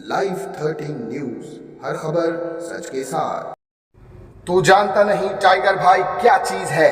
Live 13 news, हर खबर सच के साथ। तू जानता नहीं टाइगर भाई क्या चीज है?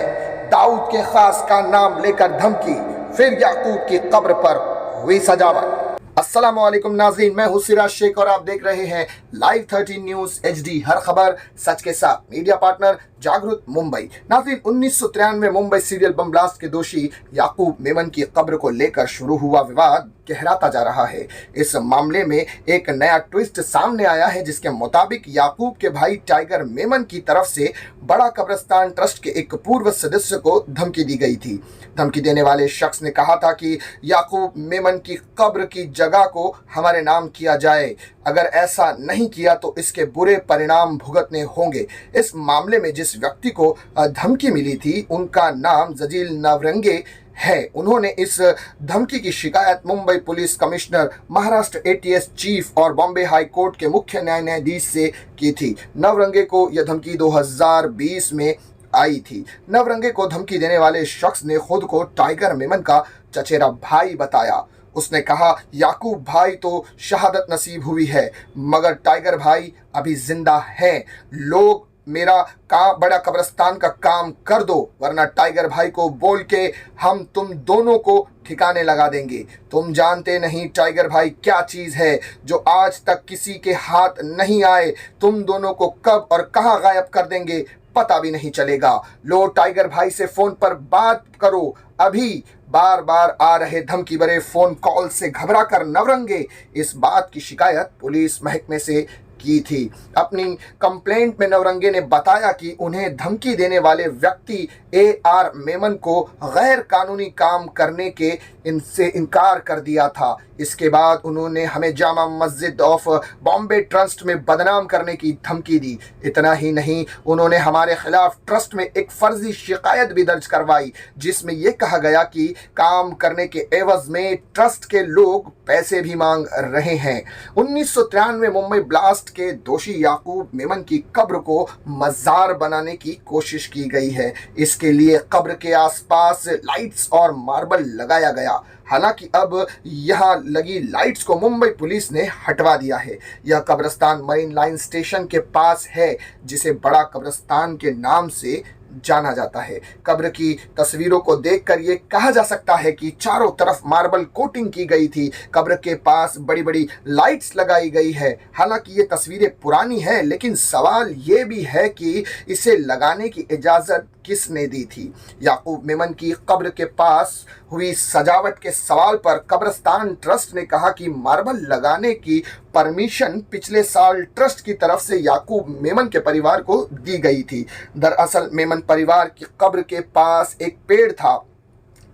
दाऊद के खास का नाम लेकर धमकी, फिर याकूब की कब्र पर हुई सजावट। अस्सलाम वालेकुम नाज़रीन, मैं हूं सिराज शेख और आप देख रहे हैं लाइव 13 न्यूज HD, हर खबर सच के साथ। मीडिया पार्टनर जागृत मुंबई। नाज़रीन, 1993 मुंबई सीरियल बम ब्लास्ट के दोषी याकूब मेमन की कब्र को लेकर शुरू हुआ विवाद गहराता जा रहा है। इस मामले में एक नया ट्विस्ट सामने आया है, जिसके मुताबिक याकूब के भाई टाइगर मेमन की तरफ से बड़ा कब्रिस्तान ट्रस्ट के एक पूर्व सदस्य को धमकी दी गई थी। धमकी देने वाले शख्स ने कहा था कि याकूब मेमन की कब्र की जगह को हमारे नाम किया जाए, अगर ऐसा नहीं किया तो इसके बुरे परिणाम भुगतने होंगे। इस मामले में जिस व्यक्ति को धमकी मिली थी उनका नाम जजील नवरंगे है। उन्होंने इस धमकी की शिकायत Mumbai police commissioner, Maharashtra ATS chief और बॉम्बे हाई कोर्ट के मुख्य न्यायाधीश से की थी। नवरंगे को यह धमकी 2020 में आई थी। नवरंगे को धमकी देने वाले शख्स ने खुद को टाइगर मेमन का चचेरा भाई बताया। उसने कहा, याकूब भाई तो शहादत नसीब हुई है, मगर टाइगर भाई अभी जिंदा हैं। लोग मेरा बड़ा कब्रिस्तान का काम कर दो, वरना टाइगर भाई को बोल के हम तुम दोनों को ठिकाने लगा देंगे। तुम जानते नहीं टाइगर भाई क्या चीज है, जो आज तक किसी के हाथ नहीं आए। तुम दोनों को कब और कहां गायब कर देंगे पता भी नहीं चलेगा। लो टाइगर भाई से फोन पर बात करो। अभी बार बार आ रहे धमकी भरे फोन कॉल से घबरा कर नवरंगे इस बात की शिकायत पुलिस महकमे से की थी। अपनी कंप्लेंट में नवरंगे ने बताया कि उन्हें धमकी देने वाले व्यक्ति AR मेमन को गैर कानूनी काम करने के इनसे इनकार कर दिया था। इसके बाद उन्होंने हमें जामा मस्जिद ऑफ बॉम्बे ट्रस्ट में बदनाम करने की धमकी दी। इतना ही नहीं, उन्होंने हमारे खिलाफ ट्रस्ट में एक फर्जी शिकायत भी दर्ज करवाई, जिसमें यह कहा गया कि काम करने के एवज में ट्रस्ट के लोग पैसे भी मांग रहे हैं। 1993 मुंबई ब्लास्ट के दोषी याकूब मेमन की कब्र को मजार बनाने की कोशिश की गई है। इसके लिए कब्र के आसपास लाइट्स और मार्बल लगाया गया। हालांकि अब यहां लगी लाइट्स को मुंबई पुलिस ने हटवा दिया है। यह कब्रिस्तान मरीन लाइन स्टेशन के पास है, जिसे बड़ा कब्रिस्तान के नाम से जाना जाता है। कब्र की तस्वीरों को देखकर यह कहा जा सकता है कि चारों तरफ मार्बल कोटिंग की गई थी। कब्र के पास बड़ी बड़ी लाइट्स लगाई गई है। हालांकि ये तस्वीरें पुरानी है, लेकिन सवाल ये भी है कि इसे लगाने की इजाजत किसने दी थी। याकूब मेमन की कब्र के पास हुई सजावट के सवाल पर कब्रिस्तान ट्रस्ट ने कहा कि मार्बल लगाने की परमिशन पिछले साल ट्रस्ट की तरफ से याकूब मेमन के परिवार को दी गई थी। दरअसल मेमन परिवार की कब्र के पास एक पेड़ था,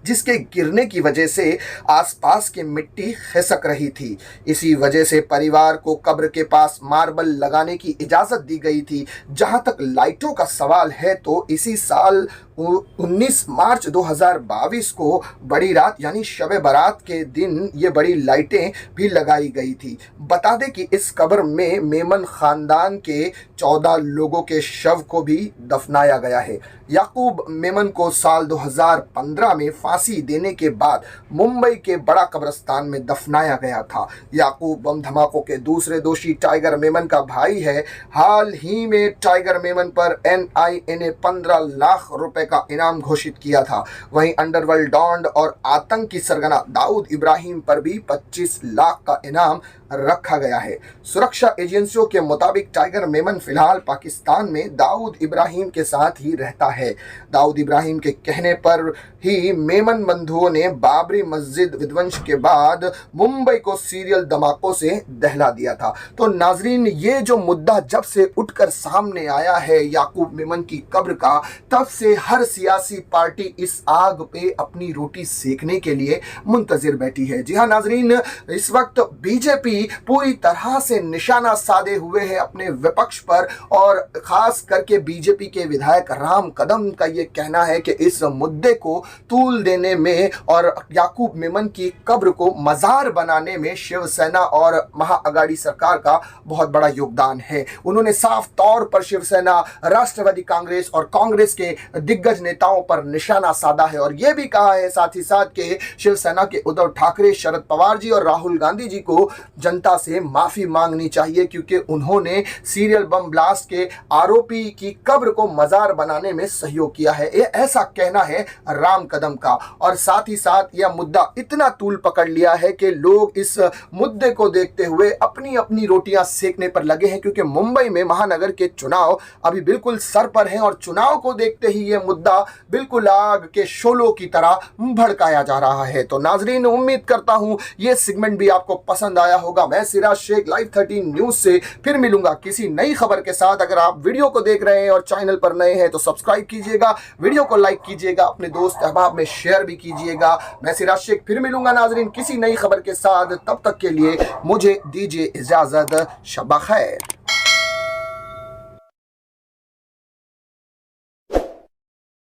जिसके गिरने की वजह से आसपास की मिट्टी खिसक रही थी। इसी वजह से परिवार को कब्र के पास मार्बल लगाने की इजाज़त दी गई थी। जहां तक लाइटों का सवाल है तो इसी साल 19 मार्च 2022 को बड़ी रात यानी शब बारात के दिन ये बड़ी लाइटें भी लगाई गई थी। बता दें कि इस कब्र में मेमन खानदान के 14 लोगों के शव को भी दफनाया गया है। याकूब मेमन को साल 2015 में फांसी देने के बाद मुंबई के बड़ा कब्रिस्तान में दफनाया गया था। याकूब बम धमाकों के दूसरे दोषी टाइगर मेमन का भाई है। हाल ही में टाइगर मेमन पर NIA ने 15 लाख रुपए का इनाम घोषित किया था। वहीं अंडरवर्ल्ड डॉन और आतंकी सरगना दाऊद इब्राहिम पर भी 25 लाख का इनाम रखा गया है। सुरक्षा एजेंसियों के मुताबिक टाइगर मेमन फिलहाल पाकिस्तान में दाऊद इब्राहिम के साथ ही रहता है। दाऊद इब्राहिम के कहने पर ही मेमन बंधुओं ने बाबरी मस्जिद विध्वंस के बाद मुंबई को सीरियल धमाकों से दहला दिया था। तो नाजरीन, ये जो मुद्दा जब से उठकर सामने आया है याकूब मेमन की कब्र का, तब से हर सियासी पार्टी इस आग पे अपनी रोटी सेकने के लिए मुंतजिर बैठी है। जी हाँ नाजरीन, इस वक्त बीजेपी पूरी तरह से निशाना साधे हुए है अपने विपक्ष पर। पर। और खास करके बीजेपी के विधायक राम कदम का ये कहना है कि इस मुद्दे को तूल देने में और याकूब मेमन की कब्र को मजार बनाने में शिवसेना और महाअगाड़ी सरकार का बहुत बड़ा योगदान है। उन्होंने साफ तौर पर शिवसेना, राष्ट्रवादी कांग्रेस और कांग्रेस के दिग्गज नेताओं पर निशाना साधा है और यह भी कहा है साथ ही साथ कि शिवसेना के उद्धव ठाकरे, शरद पवार जी और राहुल गांधी जी को जनता से माफी मांगनी चाहिए क्योंकि उन्होंने सीरियल बम ब्लास्ट के आरोपी की कब्र को मजार बनाने में सहयोग किया है। ये ऐसा कहना है राम कदम का। और साथ ही साथ यह मुद्दा इतना तूल पकड़ लिया है कि लोग इस मुद्दे को देखते हुए अपनी अपनी रोटियां सेकने पर लगे हैं क्योंकि मुंबई में महानगर के चुनाव अभी बिल्कुल सर पर हैं और चुनाव को देखते ही यह मुद्दा बिल्कुल आग के शोलों की तरह भड़काया जा रहा है। तो नाजरीन, उम्मीद करता हूं यह सेगमेंट भी आपको पसंद आया होगा। मैं सिराज शेख लाइव 13 न्यूज से फिर मिलूंगा किसी नई खबर के साथ। अगर आप वीडियो को देख रहे हैं और चैनल पर नए हैं तो सब्सक्राइब कीजिएगा, वीडियो को लाइक कीजिएगा, अपने दोस्त अहबाब में शेयर भी कीजिएगा। मैं सिराज शेख फिर मिलूंगा नाजरीन किसी नई खबर के साथ। तब तक के लिए मुझे दीजिए इजाजत। शब खैर।